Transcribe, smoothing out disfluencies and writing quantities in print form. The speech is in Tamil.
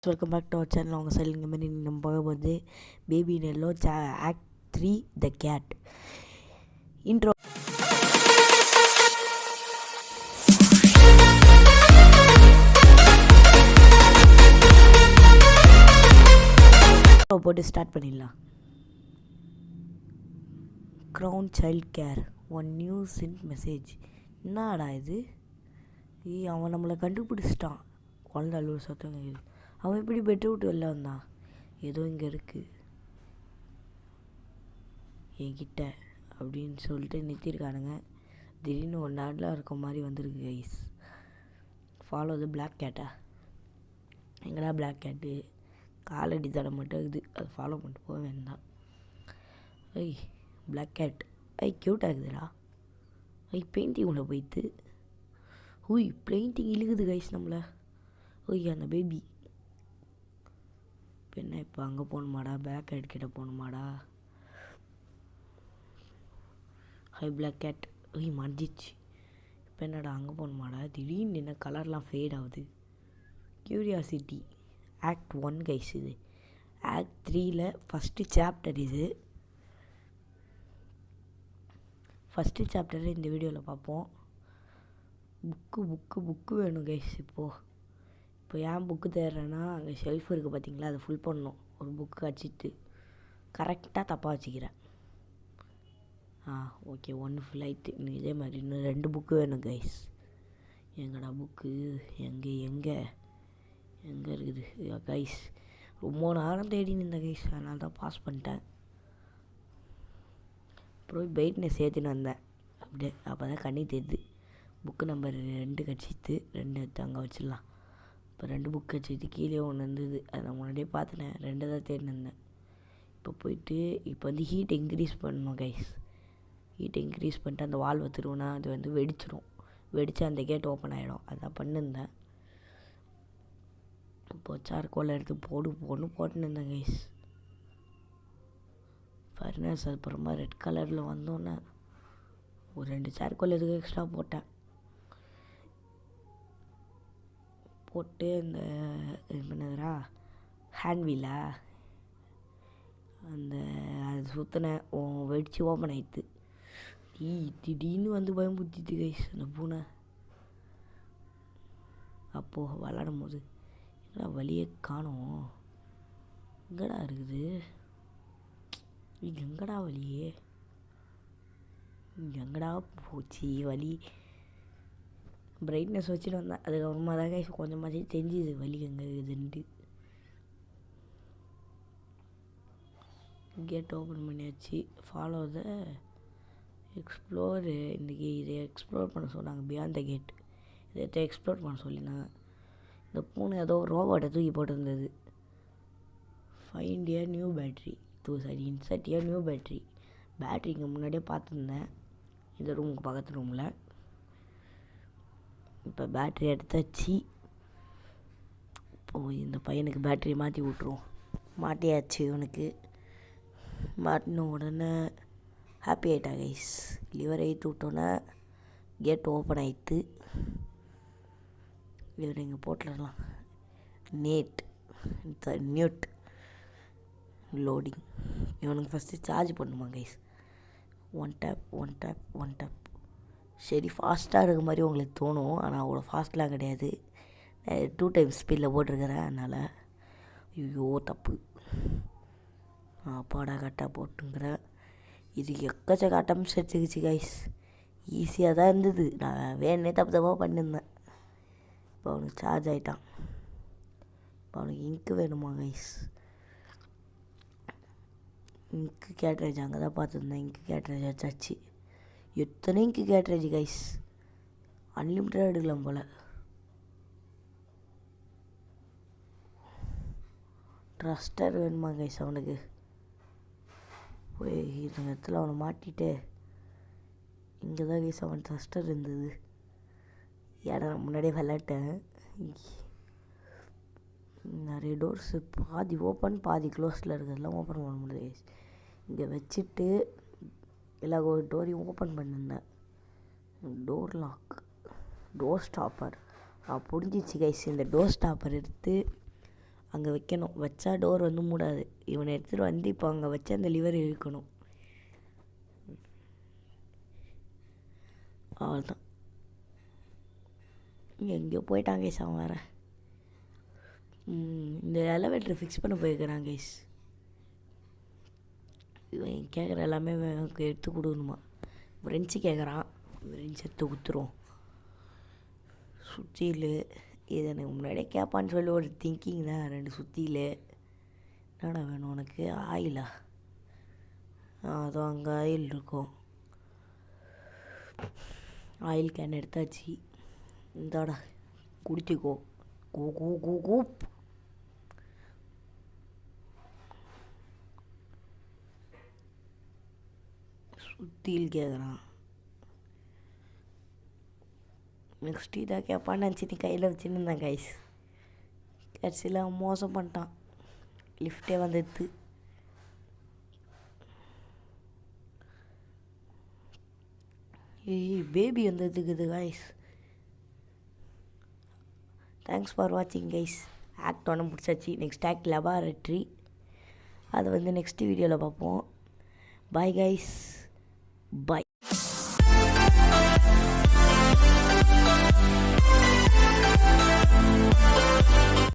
Welcome back to our channel. அவங்க சொல்லுங்க மாதிரி நம்ம பார்க்கும்போது பேபி நெல்லோ ஆக்ட் 3 த கேட் இன்ட்ரோ போட்டு ஸ்டார்ட் பண்ணிடலாம். Crown child care one new sent message. என்னடா இது? அவன் நம்மளை கண்டுபிடிச்சிட்டான். குழந்தை அழுவ சத்தம் கேட்குது. அவன் எப்படி பெட்ரு விட்டு வெளில வந்தான்? ஏதோ இங்கே இருக்குது என்கிட்ட அப்படின்னு சொல்லிட்டு நிறுத்திருக்கானுங்க. திடீர்னு ஒரு நாட்டில் இருக்க மாதிரி வந்திருக்கு கைஸ். ஃபாலோ த பிளாக் கேட்டா? எங்கடா பிளாக் கேட்டு? காலடி தடை மட்டும் இருக்குது, அதை ஃபாலோ பண்ணிட்டு போக வேண்டாம். பிளாக் கேட் க்யூட்டாக இருக்குதுடா. பெயிண்டிங் உள்ள போயிட்டு பெயிண்டிங் இழுகுது கைஸ் நம்மளை. அந்த பேபி இப்போ என்ன? இப்போ அங்கே போகணுமாடா? பிளாக் கேட் கிட்ட போகணுமாடா? Black gate மறைஞ்சிச்சு. இப்போ என்னடா அங்கே போகணுமாடா? திடீர்னு என்ன கலர்லாம் ஃபேட் ஆகுது. Curiosity act 1 guys. இது ஆக்ட் 3ல் ஃபஸ்ட்டு சாப்டர். இது ஃபஸ்ட்டு சாப்டரை இந்த வீடியோவில் பார்ப்போம். புக்கு வேணும் கைஸ். இப்போ ஏன் புக்கு தேடுறேன்னா, அங்கே ஷெல்ஃப் இருக்குது பார்த்தீங்களா, அதை ஃபுல் பண்ணணும். ஒரு புக்கு அடிச்சிட்டு கரெக்டாக தப்பாக வச்சுக்கிறேன். ஓகே, 1 ஃபுல் ஆகிட்டு. இன்னும் இதே மாதிரி இன்னும் 2 புக்கு வேணும் கைஸ். எங்கடா புக்கு? எங்கே இருக்குது கைஸ்? ரொம்ப நேரம் தேடி நின்றேன் கைஸ், அதனால தான் பாஸ் பண்ணிட்டேன். அப்புறம் பிரைட்னஸ் ஏற்றின்னு வந்தேன் அப்படியே, அப்போ தான் கண்ணி தெரியுது. புக்கு நம்பர் 2 கடிச்சிட்டு 2 எடுத்து அங்கே வச்சிடலாம். இப்போ 2 புக் கடிச்சிட்டு கீழே ஒன்று இருந்தது, அதை நான் முன்னாடியே பார்த்துனேன். 2 தான் தேடின்னு இருந்தேன். இப்போ போயிட்டு இப்போ ஹீட் இன்க்ரீஸ் பண்ணணும் கைஸ். ஹீட் இன்க்ரீஸ் பண்ணிட்டு அந்த வால்வை திருவுனா அது வெடிச்சிடும். வெடித்து அந்த கேட் ஓப்பன் ஆகிடும். அதான் பண்ணியிருந்தேன். இப்போ சார்கோல் எடுத்து போட்டுன்னு இருந்தேன் கைஸ். ஃபர்னஸ் அப்புறமா ரெட் கலரில் வந்தோன்னே ஒரு 2 சார்கோல் எதுக்கு எக்ஸ்ட்ரா போட்டு இந்த இது பண்ணதுரா ஹேண்ட்வீலா அது சுற்றினேன். வெடித்து ஓப்பன் ஆயிடுது. திடீர்னு பயம்புத்திட்டு கைஸ் அந்த பூனை. அப்போது விளாடும் போது எங்கடா வழியே காணோம். எங்கடா இருக்குது? எங்கடா வழியே? எங்கடா போச்சு வலி? பிரைட்னஸ் வச்சுட்டு வந்தேன். அதுக்கப்புறமா தான் கைஸ் கொஞ்சமாச்சு தெரிஞ்சுது வலி எங்கே இருக்குதுன்ட்டு. கேட் ஓப்பன் பண்ணியாச்சு. Follow the explore. இன்றைக்கி இதை எக்ஸ்ப்ளோர் பண்ண சொன்னாங்க. பியாண்ட் த கேட் இதை எக்ஸ்ப்ளோர் பண்ண சொல்லினாங்க. இந்த பூனை ஏதோ ரோபோட்டை தூக்கி போட்டிருந்தது. Find a new battery. Insert a new battery. Battery இங்கே முன்னாடியே பார்த்துருந்தேன், இந்த ரூமுக்கு பக்கத்து ரூமில். இப்போ பேட்ரி எடுத்தாச்சு. இப்போது இந்த பையனுக்கு பேட்ரி மாற்றி விட்ருவோம். மாட்டியாச்சு. இவனுக்கு மாட்டின உடனே ஹாப்பி ஆகிட்டா கைஸ். லிவர் ஏற்றி விட்டோன்னே கேட் ஓப்பன் ஆகிட்டு. லிவர் இங்கே போட்டுடலாம். நியூட் லோடிங். இவனுக்கு ஃபஸ்ட்டு சார்ஜ் பண்ணுமா கைஸ். One tap. சரி, ஃபாஸ்ட்டாக இருக்க மாதிரி உங்களுக்கு தோணும், ஆனால் அவ்வளோ ஃபாஸ்ட்லாம் கிடையாது. 2 டைம்ஸ் ஸ்பீடில் போட்டிருக்கிறேன், அதனால். ஐயோ தப்பு. அப்பாடா கரெக்டாக போட்டுங்கிறேன். இது எக்கச்சக்க அட்டம்ஸ் எடுத்துக்கிச்சு கைஸ். ஈஸியாக தான் இருந்தது, நான் வேணே தப்பாக பண்ணியிருந்தேன். இப்போ அவனுக்கு சார்ஜ் ஆகிட்டான். இப்போ அவனுக்கு இங்க்கு வேணுமா கைஸ்? இங்க்கு கேட்ரேஜ் அங்கே தான் பார்த்துருந்தேன். இங்க்கு கேட்ரேஜ் வச்சாச்சு. எத்தனை இங்க்கு கேட்ரேஜ் கைஸ்? அன்லிமிட்டடாக எடுக்கலாம் போல். ட்ரஸ்டர் வேணுமா கைஸ் அவனுக்கு? போய் இந்த இடத்துல அவனை மாட்டிட்டு இங்கே தான் கைஸ் அவன் ட்ரஸ்டர் இருந்தது. ஏடா முன்னாடியே விளாட்டேன். நிறைய டோர்ஸு பாதி ஓப்பன் பாதி க்ளோஸில் இருக்கிறதெல்லாம் ஓப்பன் பண்ண முடியாது கைஸ். இங்கே வச்சுட்டு எல்லா டோரையும் ஓப்பன் பண்ணியிருந்தேன். டோர் லாக், டோர் ஸ்டாப்பர் புரிஞ்சிச்சு கைஸ். இந்த டோர் ஸ்டாப்பர் எடுத்து அங்கே வைக்கணும். வச்சா டோர் வந்து மூடாது. இவனை எடுத்துகிட்டு வந்து இப்போ அங்கே வச்சு அந்த லிவர் இழுக்கணும். அவ்வளோதான். எங்கேயோ போயிட்டான் கைஸ் அவன் வேறு. இந்த எலவேட்டர் ஃபிக்ஸ் பண்ண போயிருக்கிறான் கைஸ். இவன் கேட்குற எல்லாமே எடுத்து கொடுக்கணுமா. ஃப்ரெண்ட்ஸு கேட்குறான். ஃப்ரெண்ட்ஸ் எடுத்து கொடுத்துருவோம். சுத்தியில் இது எனக்கு முன்னாடியே கேட்பான்னு சொல்லி ஒரு திங்கிங் தான். 2 சுத்தியில் என்னடா வேணும் உனக்கு? ஆயிலா? அதுவும் அங்கே ஆயில் இருக்கும். ஆயில் கேன் எடுத்தாச்சு. இந்தாடா குடிச்சிக்கோ. கூ கூ கூ கூப். சுத்தியில் கேட்குறான். நெக்ஸ்ட் இதாக கேட்பான்னு நினச்சிட்டு கையில் வச்சுன்னு இருந்தேன் கைஸ். கடைசியில் மோசம் பண்ணிட்டான். லிஃப்டே வந்துடுது. பேபி வந்ததுக்குது கைஸ். தேங்க்ஸ் ஃபார் வாட்சிங் கைஸ். ஆக்ட் 1 முடிச்சாச்சு. நெக்ஸ்ட் ஆக்ட் லெபார்ட்ரி. அதை வந்து நெக்ஸ்ட் வீடியோவில் பார்ப்போம். Bye guys. பாய்.